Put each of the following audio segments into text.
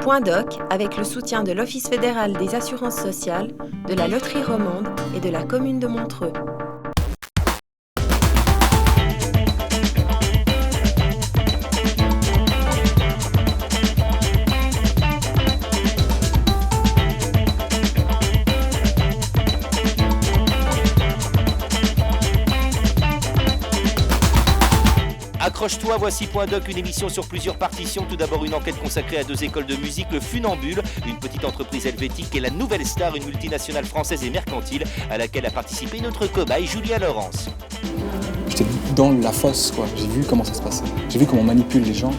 Point Doc avec le soutien de l'Office fédéral des assurances sociales, de la Loterie Romande et de la commune de Montreux. Accroche-toi, voici Point Doc, une émission sur plusieurs partitions. Tout d'abord une enquête consacrée à 2 écoles de musique, le Funambule, une petite entreprise helvétique, et la Nouvelle Star, une multinationale française et mercantile à laquelle a participé notre cobaye Julia Laurence. J'étais dans la fosse, quoi. J'ai vu comment ça se passait. J'ai vu comment on manipule les gens.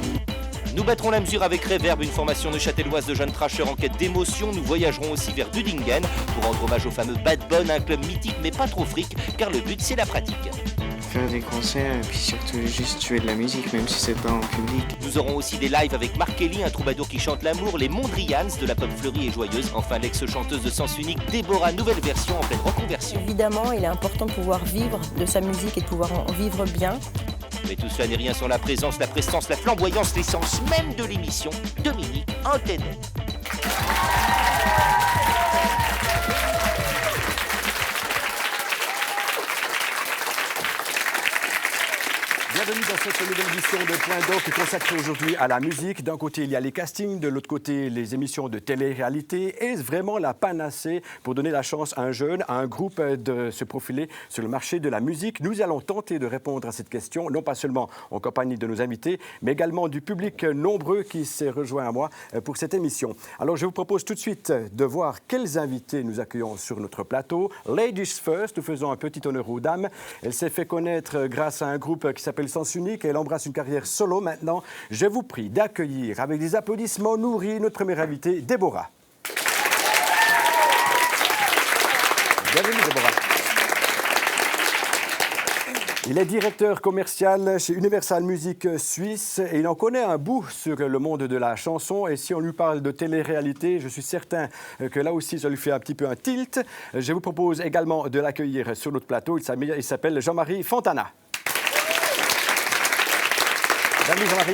Nous battrons la mesure avec Reverb, une formation neuchâteloise de jeunes trashers en quête d'émotion. Nous voyagerons aussi vers Dudingen pour rendre hommage au fameux Bad Bone, un club mythique mais pas trop fric, car le but c'est la pratique. Faire des concerts et puis surtout juste jouer de la musique même si c'est pas en public. Nous aurons aussi des lives avec Mark Kelly, un troubadour qui chante l'amour, les Mondrians de la pop fleurie et joyeuse, enfin l'ex-chanteuse de Sens Unique Déborah, nouvelle version en pleine reconversion. Évidemment, il est important de pouvoir vivre de sa musique et de pouvoir en vivre bien. Mais tout cela n'est rien sans la présence, la prestance, la flamboyance, l'essence même de l'émission, Dominique Antenet. Bienvenue dans cette nouvelle édition de Point Doc consacrée aujourd'hui à la musique. D'un côté, il y a les castings, de l'autre côté, les émissions de télé-réalité. Est-ce vraiment la panacée pour donner la chance à un jeune, à un groupe de se profiler sur le marché de la musique? Nous allons tenter de répondre à cette question, non pas seulement en compagnie de nos invités, mais également du public nombreux qui s'est rejoint à moi pour cette émission. Alors, je vous propose tout de suite de voir quels invités nous accueillons sur notre plateau. Ladies first, nous faisons un petit honneur aux dames. Elle s'est fait connaître grâce à un groupe qui s'appelle Sens Unique et elle embrasse une carrière solo maintenant. Je vous prie d'accueillir avec des applaudissements nourris notre première invitée, Déborah. Bienvenue, Déborah. Il est directeur commercial chez Universal Music Suisse et il en connaît un bout sur le monde de la chanson. Et si on lui parle de télé-réalité, je suis certain que là aussi, ça lui fait un petit peu un tilt. Je vous propose également de l'accueillir sur notre plateau. Il s'appelle Jean-Marie Fontana. Bienvenue, Jean-Marie.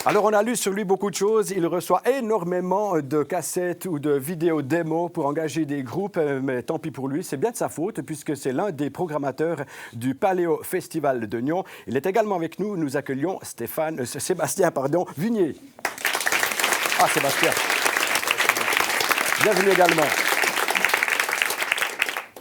Alors, on a lu sur lui beaucoup de choses. Il reçoit énormément de cassettes ou de vidéos démos pour engager des groupes, mais tant pis pour lui, c'est bien de sa faute puisque c'est l'un des programmateurs du Paléo Festival de Nyon. Il est également avec nous. Nous accueillons Sébastien Vignier. Ah, Sébastien. Bienvenue également.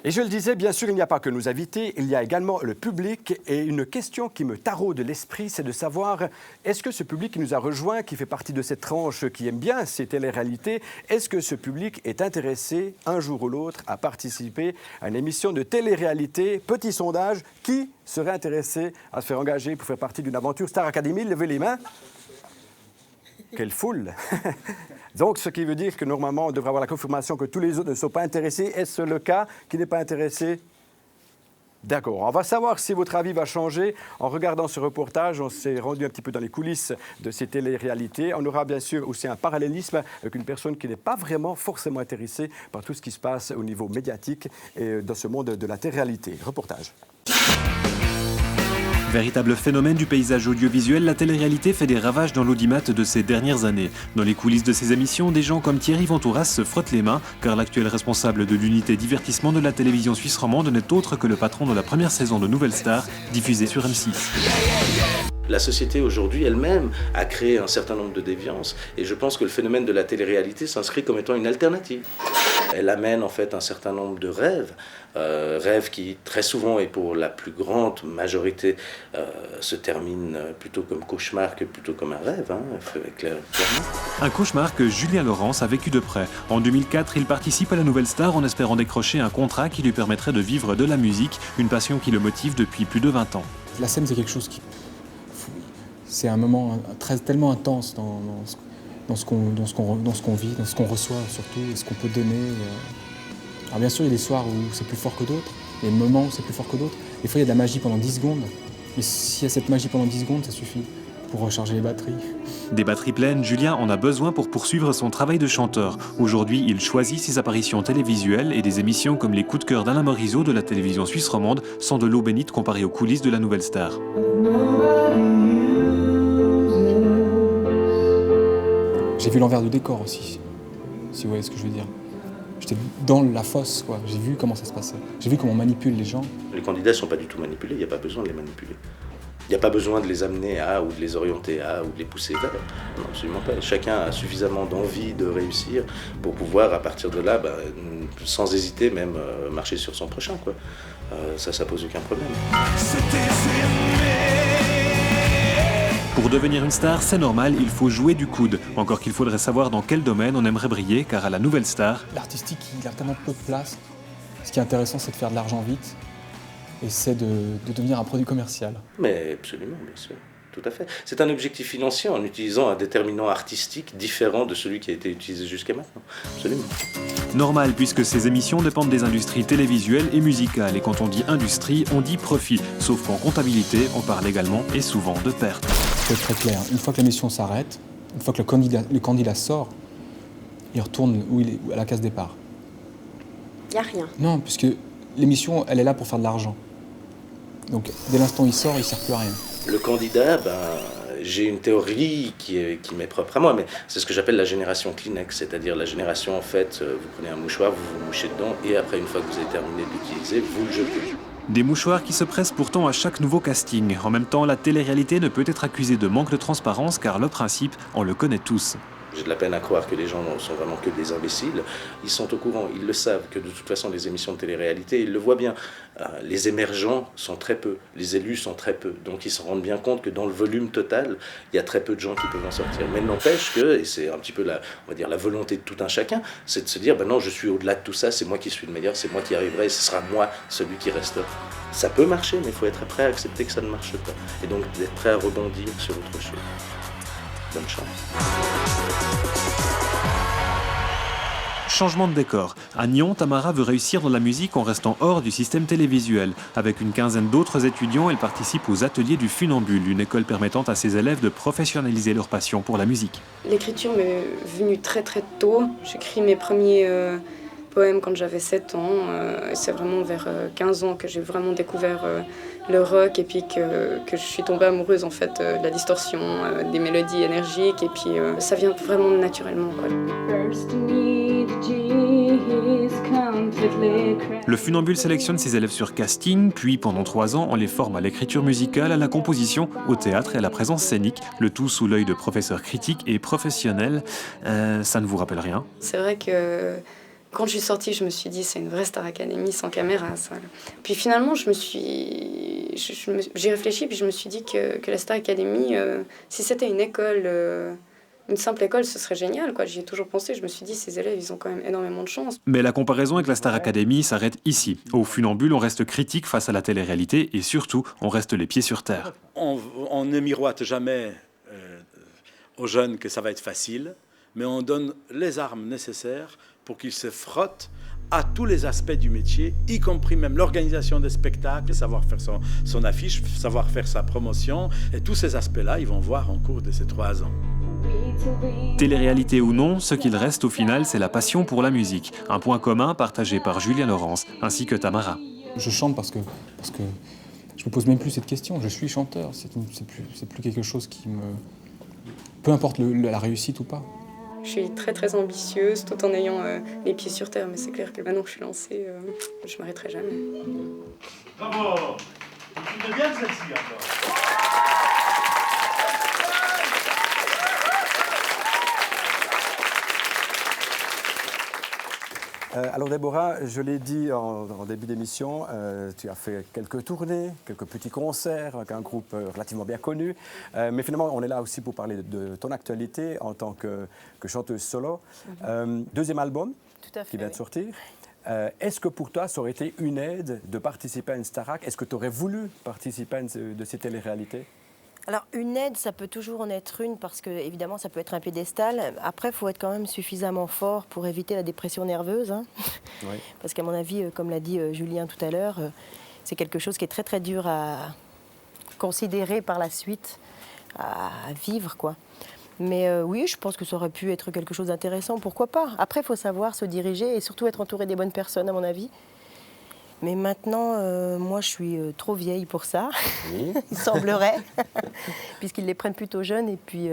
Et je le disais, bien sûr, il n'y a pas que nos invités, il y a également le public. Et une question qui me taraude l'esprit, c'est de savoir, est-ce que ce public qui nous a rejoints, qui fait partie de cette tranche qui aime bien ces télé-réalités, est-ce que ce public est intéressé, un jour ou l'autre, à participer à une émission de télé-réalité? Petit sondage, qui serait intéressé à se faire engager pour faire partie d'une aventure Star Academy? Levez les mains. Quelle foule! Donc, ce qui veut dire que normalement, on devrait avoir la confirmation que tous les autres ne sont pas intéressés. Est-ce le cas qui n'est pas intéressé? D'accord. On va savoir si votre avis va changer. En regardant ce reportage, on s'est rendu un petit peu dans les coulisses de ces télé-réalités. On aura bien sûr aussi un parallélisme avec une personne qui n'est pas vraiment forcément intéressée par tout ce qui se passe au niveau médiatique et dans ce monde de la télé-réalité. Reportage. Véritable phénomène du paysage audiovisuel, la télé-réalité fait des ravages dans l'audimat de ces dernières années. Dans les coulisses de ces émissions, des gens comme Thierry Ventouras se frottent les mains, car l'actuel responsable de l'unité divertissement de la télévision suisse romande n'est autre que le patron de la première saison de Nouvelle Star, diffusée sur M6. La société aujourd'hui elle-même a créé un certain nombre de déviances et je pense que le phénomène de la télé-réalité s'inscrit comme étant une alternative. Elle amène en fait un certain nombre de rêves, rêves qui très souvent et pour la plus grande majorité se terminent plutôt comme cauchemar que plutôt comme un rêve, clairement. Un cauchemar que Julia Laurence a vécu de près. En 2004, il participe à la Nouvelle Star en espérant décrocher un contrat qui lui permettrait de vivre de la musique, une passion qui le motive depuis plus de 20 ans. La scène, c'est quelque chose qui... C'est un moment tellement intense dans ce qu'on vit, dans ce qu'on reçoit surtout, et ce qu'on peut donner. Alors bien sûr, il y a des soirs où c'est plus fort que d'autres, il y a des moments où c'est plus fort que d'autres. Des fois, il y a de la magie pendant 10 secondes, mais s'il y a cette magie pendant 10 secondes, ça suffit pour recharger les batteries. Des batteries pleines, Julien en a besoin pour poursuivre son travail de chanteur. Aujourd'hui, il choisit ses apparitions télévisuelles et des émissions comme les coups de cœur d'Alain Morisot de la télévision suisse romande sont de l'eau bénite comparées aux coulisses de la Nouvelle Star. J'ai vu l'envers du décor aussi, si vous voyez ce que je veux dire. J'étais dans la fosse, quoi. J'ai vu comment ça se passait. J'ai vu comment on manipule les gens. Les candidats ne sont pas du tout manipulés, il n'y a pas besoin de les manipuler. Il n'y a pas besoin de les amener à, ou de les orienter à, ou de les pousser vers. Non, absolument pas. Chacun a suffisamment d'envie de réussir pour pouvoir, à partir de là, sans hésiter, même marcher sur son prochain, quoi. Ça pose aucun problème. Pour devenir une star, c'est normal, il faut jouer du coude. Encore qu'il faudrait savoir dans quel domaine on aimerait briller, car à la nouvelle star, L'artistique, il a tellement peu de place. Ce qui est intéressant, c'est de faire de l'argent vite. Et c'est de devenir un produit commercial. Mais absolument, bien sûr. Tout à fait. C'est un objectif financier en utilisant un déterminant artistique différent de celui qui a été utilisé jusqu'à maintenant. Absolument. normal puisque ces émissions dépendent des industries télévisuelles et musicales. Et quand on dit industrie, on dit profit. Sauf qu'en comptabilité, on parle également et souvent de pertes. C'est très clair. Une fois que l'émission s'arrête, une fois que le candidat sort, il retourne où il est, à la case départ. Il n'y a rien. Non, puisque l'émission, elle est là pour faire de l'argent. Donc, dès l'instant où il sort, il ne sert plus à rien. Le candidat, j'ai une théorie qui m'est propre à moi, mais c'est ce que j'appelle la génération Kleenex, c'est-à-dire la génération, en fait, vous prenez un mouchoir, vous vous mouchez dedans, et après, une fois que vous avez terminé de l'utiliser, vous le jetez. Des mouchoirs qui se pressent pourtant à chaque nouveau casting. En même temps, la télé-réalité ne peut être accusée de manque de transparence, car le principe, on le connaît tous. J'ai de la peine à croire que les gens ne sont vraiment que des imbéciles. Ils sont au courant, ils le savent, que de toute façon, les émissions de télé-réalité, ils le voient bien. Les émergents sont très peu, les élus sont très peu. Donc ils se rendent bien compte que dans le volume total, il y a très peu de gens qui peuvent en sortir. Mais n'empêche que, et c'est un petit peu la volonté de tout un chacun, c'est de se dire, non, je suis au-delà de tout ça, c'est moi qui suis le meilleur, c'est moi qui arriverai, et ce sera moi celui qui restera. Ça peut marcher, mais il faut être prêt à accepter que ça ne marche pas. Et donc d'être prêt à rebondir sur autre chose. Bonne chance. Changement de décor. À Nyon, Tamara veut réussir dans la musique en restant hors du système télévisuel. Avec une quinzaine d'autres étudiants, elle participe aux ateliers du Funambule, une école permettant à ses élèves de professionnaliser leur passion pour la musique. L'écriture m'est venue très très tôt. J'écris mes premiers poèmes quand j'avais 7 ans. C'est vraiment vers 15 ans que j'ai vraiment découvert le rock et puis que je suis tombée amoureuse en fait de la distorsion, des mélodies énergiques et puis ça vient vraiment naturellement, quoi. Le Funambule sélectionne ses élèves sur casting, puis pendant 3 ans, on les forme à l'écriture musicale, à la composition, au théâtre et à la présence scénique, le tout sous l'œil de professeurs critiques et professionnels. Ça ne vous rappelle rien ? C'est vrai que quand je suis sortie, je me suis dit c'est une vraie Star Academy sans caméra, ça. Puis finalement, j'ai réfléchi puis je me suis dit que la Star Academy, si c'était une école, une simple école, ce serait génial, quoi. J'y ai toujours pensé. Je me suis dit ces élèves, ils ont quand même énormément de chance. Mais la comparaison avec la Star Academy s'arrête ici. Au Funambule, on reste critique face à la télé-réalité et surtout, on reste les pieds sur terre. On ne miroite jamais aux jeunes que ça va être facile, mais on donne les armes nécessaires pour qu'ils se frottent à tous les aspects du métier, y compris même l'organisation des spectacles, savoir faire son affiche, savoir faire sa promotion. Et tous ces aspects-là, ils vont voir en cours de ces 3 ans. Télé-réalité ou non, ce qu'il reste au final, c'est la passion pour la musique. Un point commun partagé par Julien Laurence, ainsi que Tamara. Je chante parce que je me pose même plus cette question. Je suis chanteur. C'est plus quelque chose qui me... Peu importe la réussite ou pas. Je suis très très ambitieuse tout en ayant les pieds sur terre, mais c'est clair que maintenant que je suis lancée, je m'arrêterai jamais. Bravo! Tu bien celle-ci encore. Alors Déborah, je l'ai dit en début d'émission, tu as fait quelques tournées, quelques petits concerts avec un groupe relativement bien connu. Mais finalement, on est là aussi pour parler de ton actualité en tant que chanteuse solo. Deuxième album qui vient de sortir. Est-ce que pour toi, ça aurait été une aide de participer à une Starac? Est-ce que tu aurais voulu participer à une de ces téléréalités? Alors, une aide, ça peut toujours en être une parce que, évidemment, ça peut être un piédestal. Après, il faut être quand même suffisamment fort pour éviter la dépression nerveuse. Hein. Oui. Parce qu'à mon avis, comme l'a dit Julien tout à l'heure, c'est quelque chose qui est très, très dur à considérer par la suite, à vivre, quoi. Mais oui, je pense que ça aurait pu être quelque chose d'intéressant. Pourquoi pas? Après, il faut savoir se diriger et surtout être entouré des bonnes personnes, à mon avis. Mais maintenant, moi, je suis trop vieille pour ça, il semblerait, puisqu'ils les prennent plutôt jeunes. Et puis,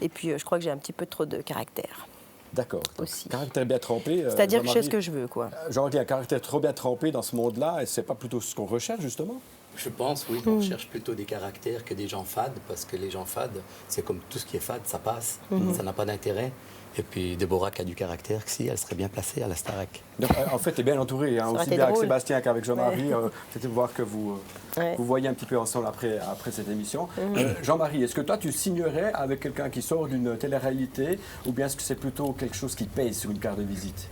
je crois que j'ai un petit peu trop de caractère. D'accord. Aussi. Caractère bien trempé. C'est-à-dire que je sais ce que je veux, quoi. Jean-Marie, un caractère trop bien trempé dans ce monde-là, et c'est pas plutôt ce qu'on recherche, justement? Je pense, oui. On cherche plutôt des caractères que des gens fades, parce que les gens fades, c'est comme tout ce qui est fade, ça passe, ça n'a pas d'intérêt. Et puis Déborah qui a du caractère, si, elle serait bien placée à la Starac. Donc, en fait, tu es bien entouré, hein, aussi bien avec Sébastien qu'avec Jean-Marie. C'était voir que vous voyez un petit peu ensemble après cette émission. Jean-Marie, est-ce que toi, tu signerais avec quelqu'un qui sort d'une télé-réalité, ou bien est-ce que c'est plutôt quelque chose qui pèse sur une carte de visite?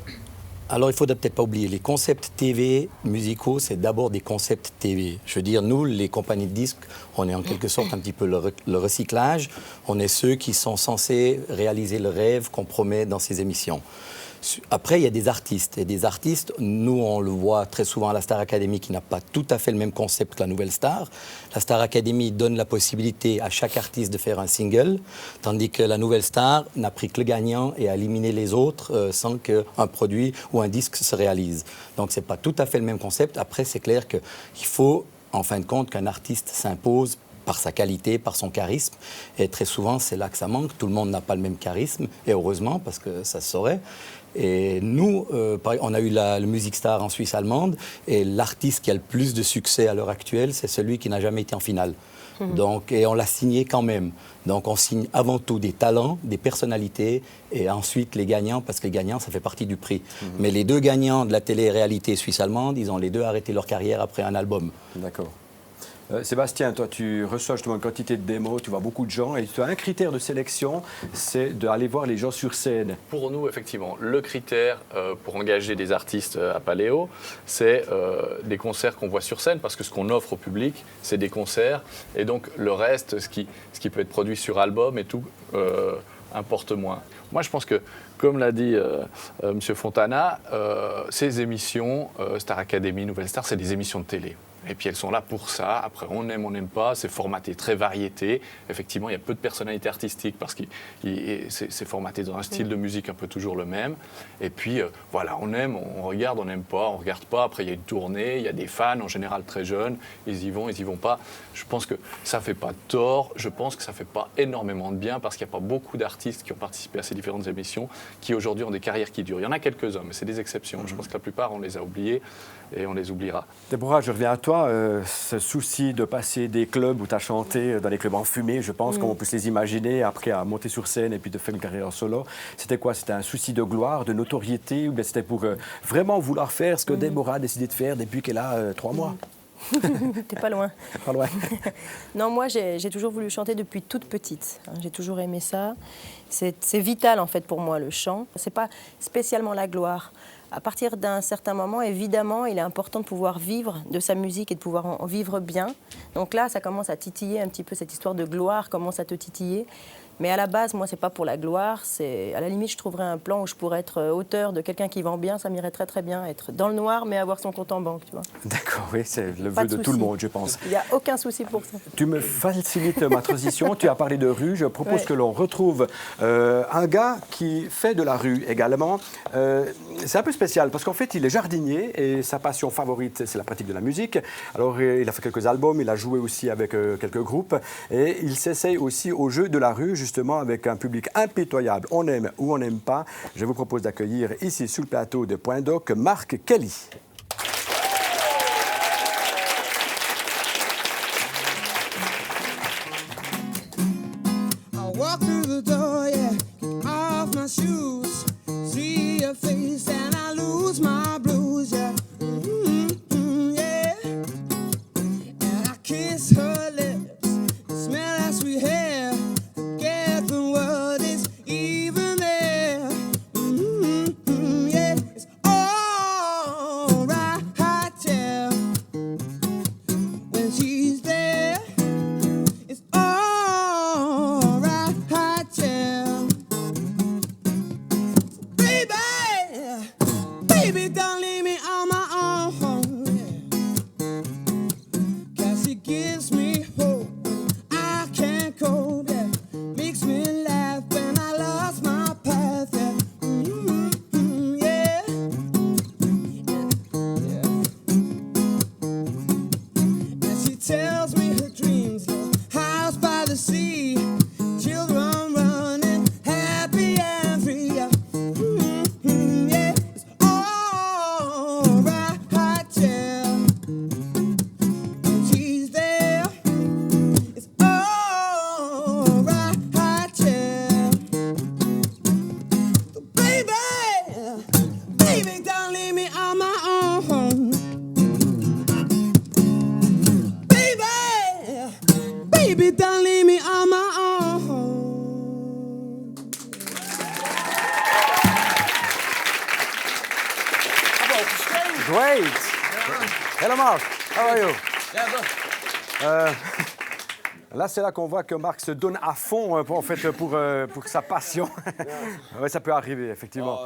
Alors, il ne faudrait peut-être pas oublier, les concepts TV musicaux, c'est d'abord des concepts TV. Je veux dire, nous, les compagnies de disques, on est en quelque sorte un petit peu le recyclage. On est ceux qui sont censés réaliser le rêve qu'on promet dans ces émissions. Après, il y a des artistes. Et des artistes, nous, on le voit très souvent à la Star Academy, qui n'a pas tout à fait le même concept que la Nouvelle Star. La Star Academy donne la possibilité à chaque artiste de faire un single, tandis que la Nouvelle Star n'a pris que le gagnant et a éliminé les autres sans qu'un produit ou un disque se réalise. Donc, ce n'est pas tout à fait le même concept. Après, c'est clair qu'il faut, en fin de compte, qu'un artiste s'impose par sa qualité, par son charisme. Et très souvent, c'est là que ça manque. Tout le monde n'a pas le même charisme, et heureusement, parce que ça se saurait. Et nous, on a eu le Music Star en Suisse allemande, et l'artiste qui a le plus de succès à l'heure actuelle, c'est celui qui n'a jamais été en finale. Donc, et on l'a signé quand même. Donc on signe avant tout des talents, des personnalités, et ensuite les gagnants, parce que les gagnants, ça fait partie du prix. Mais les deux gagnants de la télé-réalité suisse-allemande, ils ont les deux arrêté leur carrière après un album. D'accord. Sébastien, toi, tu reçois justement une quantité de démos, tu vois beaucoup de gens, et tu as un critère de sélection, c'est d'aller voir les gens sur scène. Pour nous, effectivement, le critère pour engager des artistes à Paléo, c'est des concerts qu'on voit sur scène, parce que ce qu'on offre au public, c'est des concerts, et donc le reste, ce qui peut être produit sur album et tout, importe moins. Moi, je pense que, comme l'a dit M. Fontana, ces émissions, Star Academy, Nouvelle Star, c'est des émissions de télé. Et puis elles sont là pour ça. Après, on aime, on n'aime pas. C'est formaté très variété. Effectivement, il y a peu de personnalités artistiques parce que c'est formaté dans un style de musique un peu toujours le même. Et puis, voilà, on aime, on regarde, on n'aime pas, on ne regarde pas. Après, il y a une tournée, il y a des fans, en général très jeunes. Ils y vont pas. Je pense que ça ne fait pas tort. Je pense que ça ne fait pas énormément de bien parce qu'il n'y a pas beaucoup d'artistes qui ont participé à ces différentes émissions qui, aujourd'hui, ont des carrières qui durent. Il y en a quelques-uns, mais c'est des exceptions. Je pense que la plupart, on les a oubliés et on les oubliera. Déborah, je reviens à toi. Ce souci de passer des clubs où tu as chanté dans des clubs enfumés, je pense, comme on peut se les imaginer, après à monter sur scène et puis de faire une carrière en solo. C'était quoi? C'était un souci de gloire, de notoriété, ou bien c'était pour vraiment vouloir faire ce que Déborah a décidé de faire depuis qu'elle a 3 mois? T'es pas loin. Pas loin. Non, moi, j'ai toujours voulu chanter depuis toute petite. J'ai toujours aimé ça. C'est vital, en fait, pour moi, le chant. C'est pas spécialement la gloire. À partir d'un certain moment, évidemment, il est important de pouvoir vivre de sa musique et de pouvoir en vivre bien. Donc là, ça commence à titiller un petit peu, cette histoire de gloire commence à te titiller. Mais à la base, moi, c'est pas pour la gloire. C'est à la limite, je trouverais un plan où je pourrais être auteur de quelqu'un qui vend bien. Ça m'irait très très bien, être dans le noir, mais avoir son compte en banque, tu vois. D'accord, oui, c'est le vœu de tout le monde, je pense. Il n'y a aucun souci pour ça. Tu me facilites ma transition. Tu as parlé de rue. Je propose que l'on retrouve un gars qui fait de la rue également. C'est un peu spécial parce qu'en fait, il est jardinier et sa passion favorite, c'est la pratique de la musique. Alors, il a fait quelques albums, il a joué aussi avec quelques groupes et il s'essaye aussi au jeu de la rue, justement avec un public impitoyable. On aime ou on n'aime pas. Je vous propose d'accueillir ici sur le plateau de Point Doc Marc Kelly. Baby, darling. Great. Hello Marc, how are you? Là, c'est là qu'on voit que Marc se donne à fond pour sa passion. Ouais, ça peut arriver, effectivement.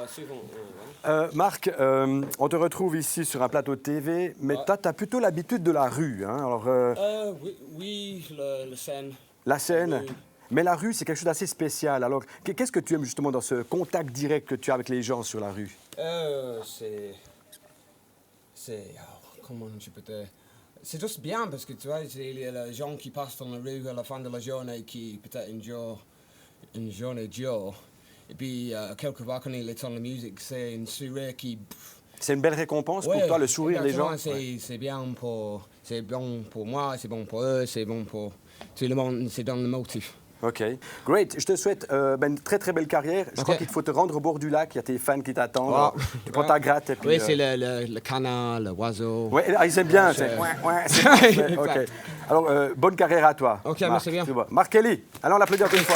Marc, on te retrouve ici sur un plateau de TV, mais toi, tu as plutôt l'habitude de la rue. Hein? Alors, oui, la scène. La scène. Oui. Mais la rue, c'est quelque chose d'assez spécial. Alors, qu'est-ce que tu aimes justement dans ce contact direct que tu as avec les gens sur la rue? Comment je peux te... C'est juste bien parce que tu vois, il y a les gens qui passent dans la rue à la fin de la journée qui peut-être une journée dure. Et puis, quelque part, quand il est dans la musique, c'est une sourire qui... C'est une belle récompense pour toi, le sourire des gens? C'est bien c'est bon pour moi, c'est bon pour eux, c'est bon pour tout le monde, c'est dans le motif. OK. Great. Je te souhaite une très, très belle carrière. Je crois qu'il faut te rendre au bord du lac. Il y a tes fans qui t'attendent. Oh. Tu prends ta gratte. Et puis, oui, c'est le canard, l'oiseau. Oui, ils aiment bien. C'est OK. Alors, bonne carrière à toi. OK, Marc. merci bien. Marc Kelly. Allons l'applaudir encore une fois.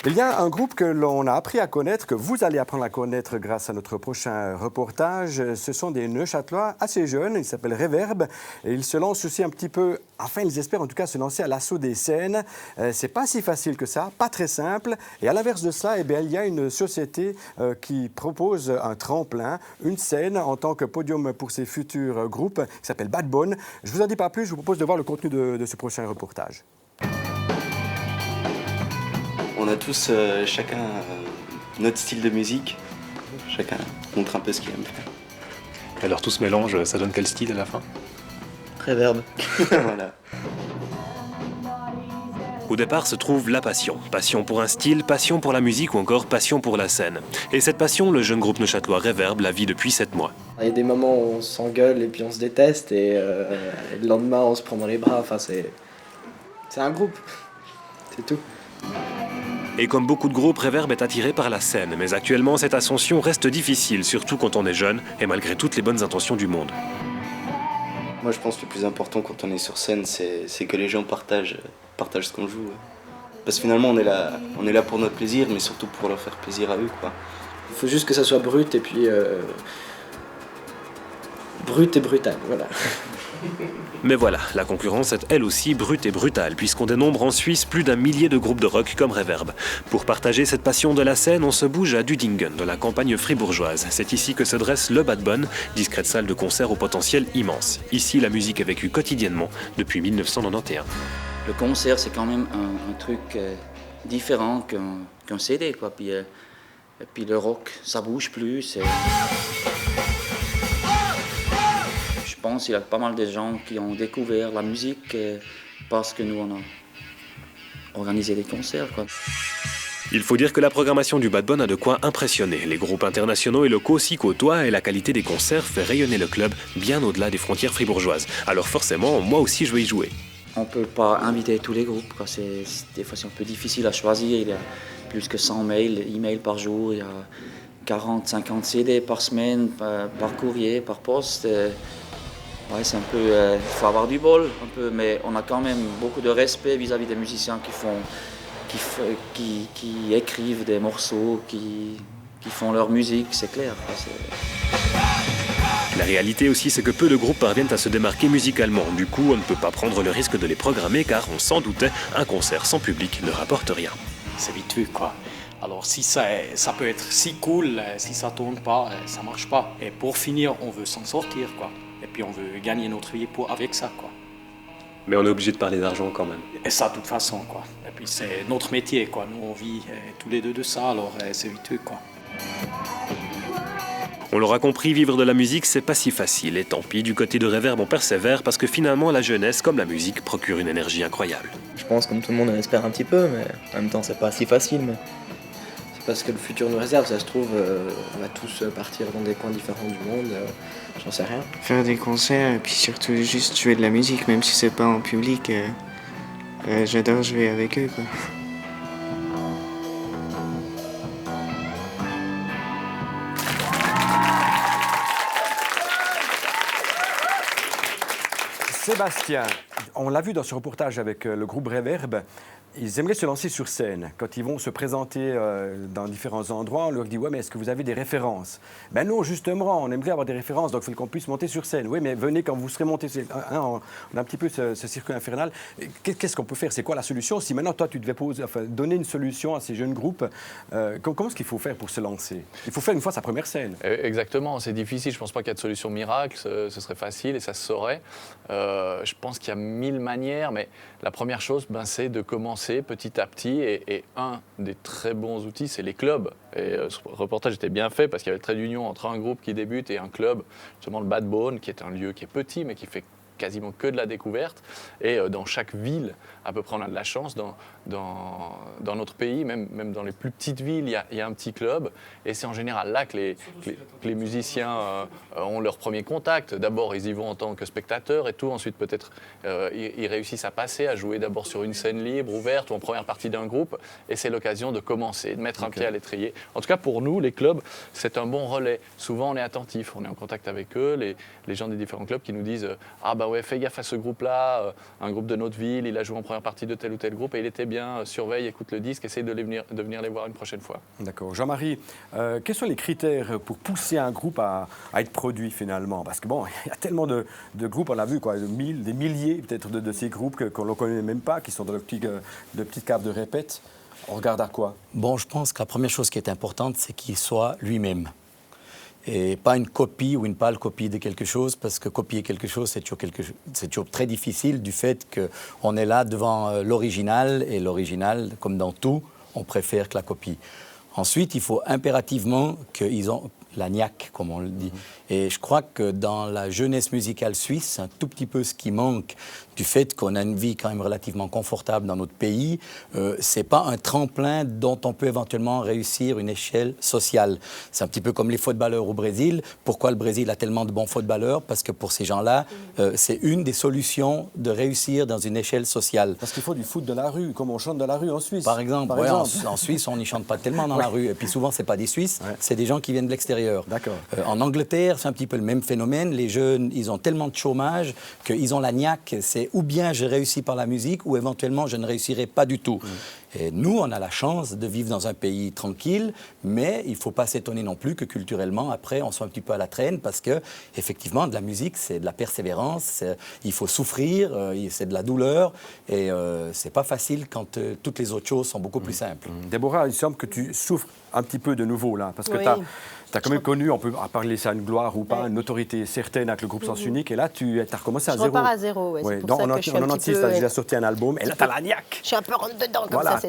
Il y a un groupe que l'on a appris à connaître, que vous allez apprendre à connaître grâce à notre prochain reportage. Ce sont des Neuchâtelois assez jeunes, ils s'appellent Reverb, et ils se lancent aussi un petit peu, enfin ils espèrent en tout cas se lancer à l'assaut des scènes. C'est pas si facile que ça, pas très simple. Et à l'inverse de ça, il y a une société qui propose un tremplin, une scène en tant que podium pour ses futurs groupes, qui s'appelle Bad Bone. Je vous en dis pas plus, je vous propose de voir le contenu de ce prochain reportage. On a tous chacun notre style de musique, chacun montre un peu ce qu'il aime faire. Alors tout ce mélange, ça donne quel style à la fin? Reverb. Voilà. Au départ se trouve la passion. Passion pour un style, passion pour la musique ou encore passion pour la scène. Et cette passion, le jeune groupe neuchâtelois Reverb la vit depuis 7 mois. Il y a des moments où on s'engueule et puis on se déteste et le lendemain on se prend dans les bras. Enfin, c'est un groupe, c'est tout. Et comme beaucoup de groupes, Reverb est attiré par la scène. Mais actuellement, cette ascension reste difficile, surtout quand on est jeune et malgré toutes les bonnes intentions du monde. Moi, je pense que le plus important quand on est sur scène, c'est que les gens partagent ce qu'on joue. Parce que finalement, on est là pour notre plaisir, mais surtout pour leur faire plaisir à eux, quoi. Il faut juste que ça soit brut et puis... brut et brutal, voilà. Mais voilà, la concurrence est elle aussi brute et brutale, puisqu'on dénombre en Suisse plus d'1 millier de groupes de rock comme Reverb. Pour partager cette passion de la scène, on se bouge à Dudingen, de la campagne fribourgeoise. C'est ici que se dresse le Bad Bone, discrète salle de concert au potentiel immense. Ici, la musique est vécue quotidiennement depuis 1991. Le concert, c'est quand même un truc différent qu'un CD, quoi. Et puis le rock, ça bouge plus. Je pense qu'il y a pas mal de gens qui ont découvert la musique parce que nous, on a organisé des concerts, quoi. Il faut dire que la programmation du Bad Bone a de quoi impressionner. Les groupes internationaux et locaux s'y côtoient et la qualité des concerts fait rayonner le club bien au-delà des frontières fribourgeoises. Alors forcément, moi aussi je veux y jouer. On ne peut pas inviter tous les groupes, quoi. Des fois c'est un peu difficile à choisir. Il y a plus que 100 emails par jour, il y a 40, 50 CD par semaine, par courrier, par poste. Ouais, c'est un peu, il faut avoir du bol, un peu, mais on a quand même beaucoup de respect vis-à-vis des musiciens qui écrivent des morceaux, qui font leur musique, c'est clair. La réalité aussi, c'est que peu de groupes parviennent à se démarquer musicalement. Du coup, on ne peut pas prendre le risque de les programmer car, on s'en doutait, un concert sans public ne rapporte rien. C'est vite vu, quoi. Alors si ça peut être si cool, si ça tourne pas, ça marche pas. Et pour finir, on veut s'en sortir, quoi. Et puis on veut gagner notre vie avec ça, quoi. Mais on est obligé de parler d'argent quand même. Et ça, de toute façon, quoi. Et puis c'est notre métier, quoi. Nous, on vit tous les deux de ça, alors c'est vite vu, quoi. On l'aura compris, vivre de la musique, c'est pas si facile. Et tant pis, du côté de Reverb, on persévère parce que finalement, la jeunesse, comme la musique, procure une énergie incroyable. Je pense, comme tout le monde, on espère un petit peu, mais en même temps, c'est pas si facile. Mais... c'est parce que le futur nous réserve, ça se trouve, on va tous partir dans des coins différents du monde, j'en sais rien. Faire des concerts et puis surtout juste jouer de la musique, même si c'est pas en public, j'adore jouer avec eux, quoi. Sébastien, on l'a vu dans ce reportage avec le groupe Reverb, ils aimeraient se lancer sur scène. Quand ils vont se présenter dans différents endroits, on leur dit « Ouais, mais est-ce que vous avez des références ?» Ben non, justement, on aimerait avoir des références, donc il faut qu'on puisse monter sur scène. Oui, mais venez quand vous serez monté. On a un petit peu ce circuit infernal. Qu'est-ce qu'on peut faire? C'est quoi la solution? Si maintenant, toi, tu devais donner une solution à ces jeunes groupes, comment est-ce qu'il faut faire pour se lancer? Il faut faire une fois sa première scène. Exactement, c'est difficile. Je ne pense pas qu'il y a de solution miracle. Ce serait facile et ça se saurait. Je pense qu'il y a 1000 manières, mais la première chose, c'est de commencer petit à petit, et un des très bons outils, c'est les clubs. Et ce reportage était bien fait parce qu'il y avait le trait d'union entre un groupe qui débute et un club, justement le Bad Bone, qui est un lieu qui est petit mais qui fait quasiment que de la découverte. Et dans chaque ville, à peu près, on a de la chance. Dans notre pays, même dans les plus petites villes, il y a un petit club. Et c'est en général là que les musiciens ont leur premier contact. D'abord, ils y vont en tant que spectateurs et tout. Ensuite, peut-être, ils réussissent à passer, à jouer d'abord sur une scène libre, ouverte, ou en première partie d'un groupe. Et c'est l'occasion de commencer, de mettre un pied à l'étrier. En tout cas, pour nous, les clubs, c'est un bon relais. Souvent, on est attentif, on est en contact avec eux, les gens des différents clubs qui nous disent « Ah bah ouais, fais gaffe à ce groupe-là, un groupe de notre ville, il a joué en première partie de tel ou tel groupe et il était bien, surveille, écoute le disque, essaye de venir les voir une prochaine fois. » D'accord. Jean-Marie, quels sont les critères pour pousser un groupe à être produit finalement? Parce que bon, il y a tellement de groupes, on l'a vu, quoi, des milliers peut-être de ces groupes qu'on ne connaît même pas, qui sont dans de petites caves de répète. On regarde à quoi? Bon, je pense que la première chose qui est importante, c'est qu'il soit lui-même. Et pas une copie ou une pâle copie de quelque chose, parce que copier quelque chose, c'est toujours très difficile du fait qu'on est là devant l'original, et l'original, comme dans tout, on préfère que la copie. Ensuite, il faut impérativement qu'ils ont la niaque, comme on le dit. Et je crois que dans la jeunesse musicale suisse, c'est un tout petit peu ce qui manque du fait qu'on a une vie quand même relativement confortable dans notre pays. C'est pas un tremplin dont on peut éventuellement réussir une échelle sociale. C'est un petit peu comme les footballeurs au Brésil. Pourquoi le Brésil a tellement de bons footballeurs? Parce que pour ces gens-là, c'est une des solutions de réussir dans une échelle sociale. Parce qu'il faut du foot de la rue, comme on chante de la rue en Suisse. Par exemple, en Suisse, on n'y chante pas tellement dans la rue. Et puis souvent, c'est pas des Suisses, c'est des gens qui viennent de l'extérieur. D'accord. En Angleterre, c'est un petit peu le même phénomène. Les jeunes, ils ont tellement de chômage qu'ils ont la niaque. C'est ou bien je réussis par la musique ou éventuellement je ne réussirai pas du tout. Et nous, on a la chance de vivre dans un pays tranquille, mais il ne faut pas s'étonner non plus que culturellement, après, on soit un petit peu à la traîne parce que, effectivement, de la musique, c'est de la persévérance, il faut souffrir, c'est de la douleur et c'est pas facile quand toutes les autres choses sont beaucoup plus simples. Déborah, il semble que tu souffres un petit peu de nouveau là, parce que tu as quand même connu, on peut parler ça une gloire ou pas, une autorité certaine avec le groupe Sens Unique, et là tu as recommencé à zéro. Je repars à zéro, oui. C'est pour ça que je suis un petit peu... tu as déjà sorti un album, et là tu as la niaque. Je suis un peu rentre dedans comme voilà, ça,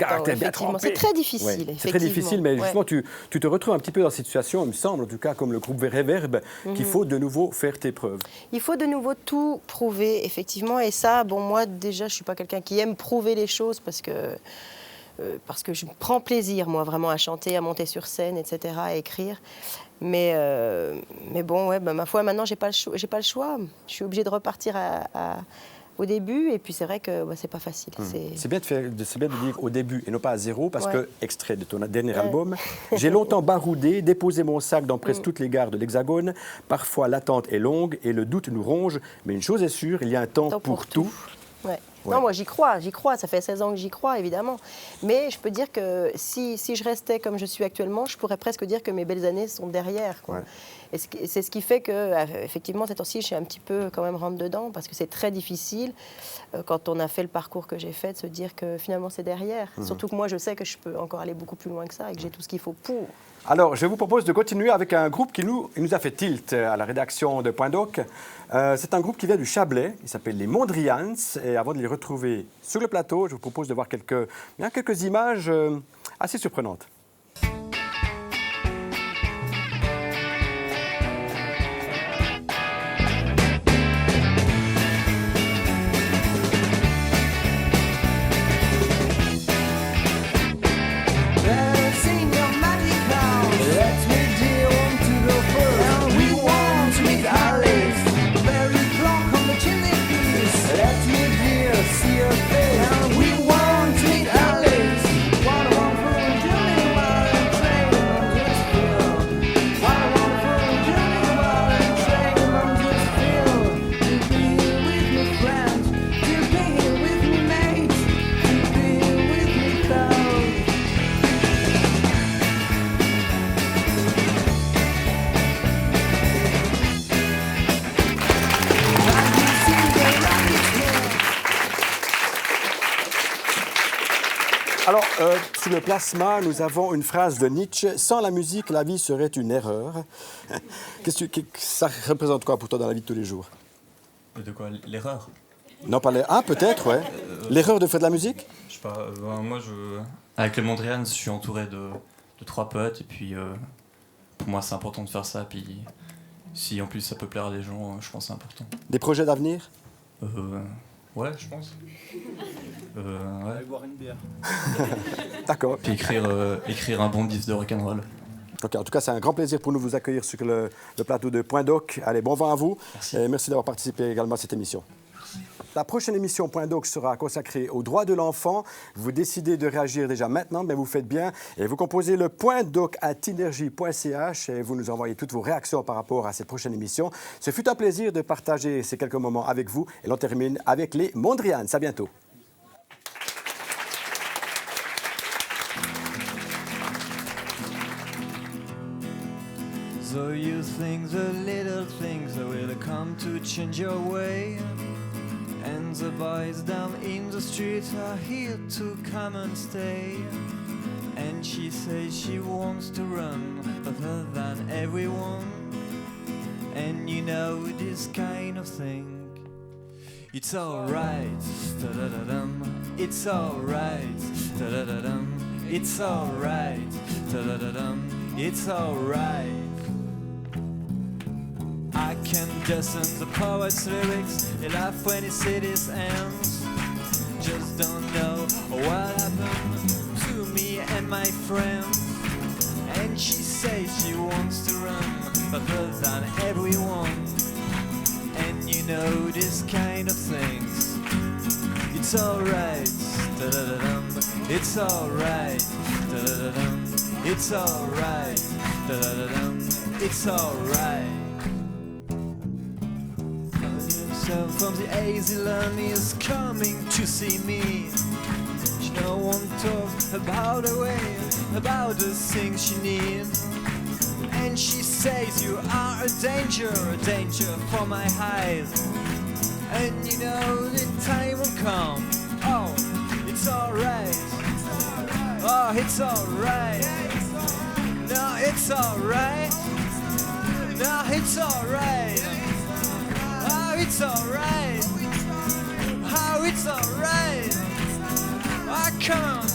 c'est très difficile. C'est très difficile, mais justement tu te retrouves un petit peu dans cette situation, il me semble, en tout cas comme le groupe Reverb, qu'il faut de nouveau faire tes preuves. Il faut de nouveau tout prouver, effectivement, et ça, bon, moi déjà, je ne suis pas quelqu'un qui aime prouver les choses parce que je prends plaisir, moi, vraiment, à chanter, à monter sur scène, etc., à écrire. Mais bon, ouais, ma foi, maintenant, j'ai pas le choix. Je suis obligée de repartir au début, et puis c'est vrai que c'est pas facile. C'est bien de dire au début et non pas à zéro, parce que, extrait de ton dernier album, j'ai longtemps baroudé, déposé mon sac dans presque toutes les gares de l'Hexagone. Parfois, l'attente est longue et le doute nous ronge, mais une chose est sûre, il y a un temps pour tout. Ouais. Non, moi j'y crois, ça fait 16 ans que j'y crois, évidemment. Mais je peux dire que si je restais comme je suis actuellement, je pourrais presque dire que mes belles années sont derrière, quoi. Et c'est ce qui fait que, effectivement, cette temps-ci, je suis un petit peu quand même rentre dedans, parce que c'est très difficile, quand on a fait le parcours que j'ai fait, de se dire que finalement c'est derrière. Surtout que moi, je sais que je peux encore aller beaucoup plus loin que ça, et que j'ai tout ce qu'il faut pour. Alors, je vous propose de continuer avec un groupe qui nous a fait tilt à la rédaction de Point Doc. C'est un groupe qui vient du Chablais, il s'appelle les Mondrians, et avant de les retrouver sur le plateau, je vous propose de voir quelques images assez surprenantes. Alors, sur le plasma, nous avons une phrase de Nietzsche. Sans la musique, la vie serait une erreur. Ça représente quoi pour toi dans la vie de tous les jours? De quoi? L'erreur? Non, pas l'erreur. Ah, peut-être, ouais. L'erreur de faire de la musique? Je sais pas. Moi, avec les Mondrian, je suis entouré de 3 potes. Et puis, pour moi, c'est important de faire ça. Puis, si en plus ça peut plaire à des gens, je pense que c'est important. Des projets d'avenir? Ouais, je pense. Ouais. Aller boire une bière. D'accord. Puis écrire un bon disque de rock'n'roll. Ok, en tout cas, c'est un grand plaisir pour nous de vous accueillir sur le plateau de Point Doc. Allez, bon vent à vous. Merci. Et merci d'avoir participé également à cette émission. La prochaine émission Point Doc sera consacrée aux droits de l'enfant. Vous décidez de réagir déjà maintenant, mais vous faites bien. Et vous composez le pointdoc@tinergie.ch et vous nous envoyez toutes vos réactions par rapport à cette prochaine émission. Ce fut un plaisir de partager ces quelques moments avec vous. Et l'on termine avec les Mondrian. À bientôt. So you think the little things will come to change your way, and the boys down in the street are here to come and stay. And she says she wants to run further than everyone, and you know this kind of thing. It's alright, da-da-da-dum. It's alright, da-da-da-dum. It's alright, da-da-da-dum. It's alright. I can just sing the poet's lyrics. They laugh when he said his ends. Just don't know what happened to me and my friends. And she says she wants to run further than everyone. And you know this kind of things. It's alright, da-da-da-dum. It's alright, da-da-da-dum. It's alright, da-da-da-dum. It's alright. From the asylum is coming to see me. She don't want to talk about the way, about the things she needs. And she says you are a danger for my eyes. And you know the time will come. Oh, it's alright. Oh, it's alright. No, it's alright. No, it's alright. It's alright. How it's alright. Oh, come on.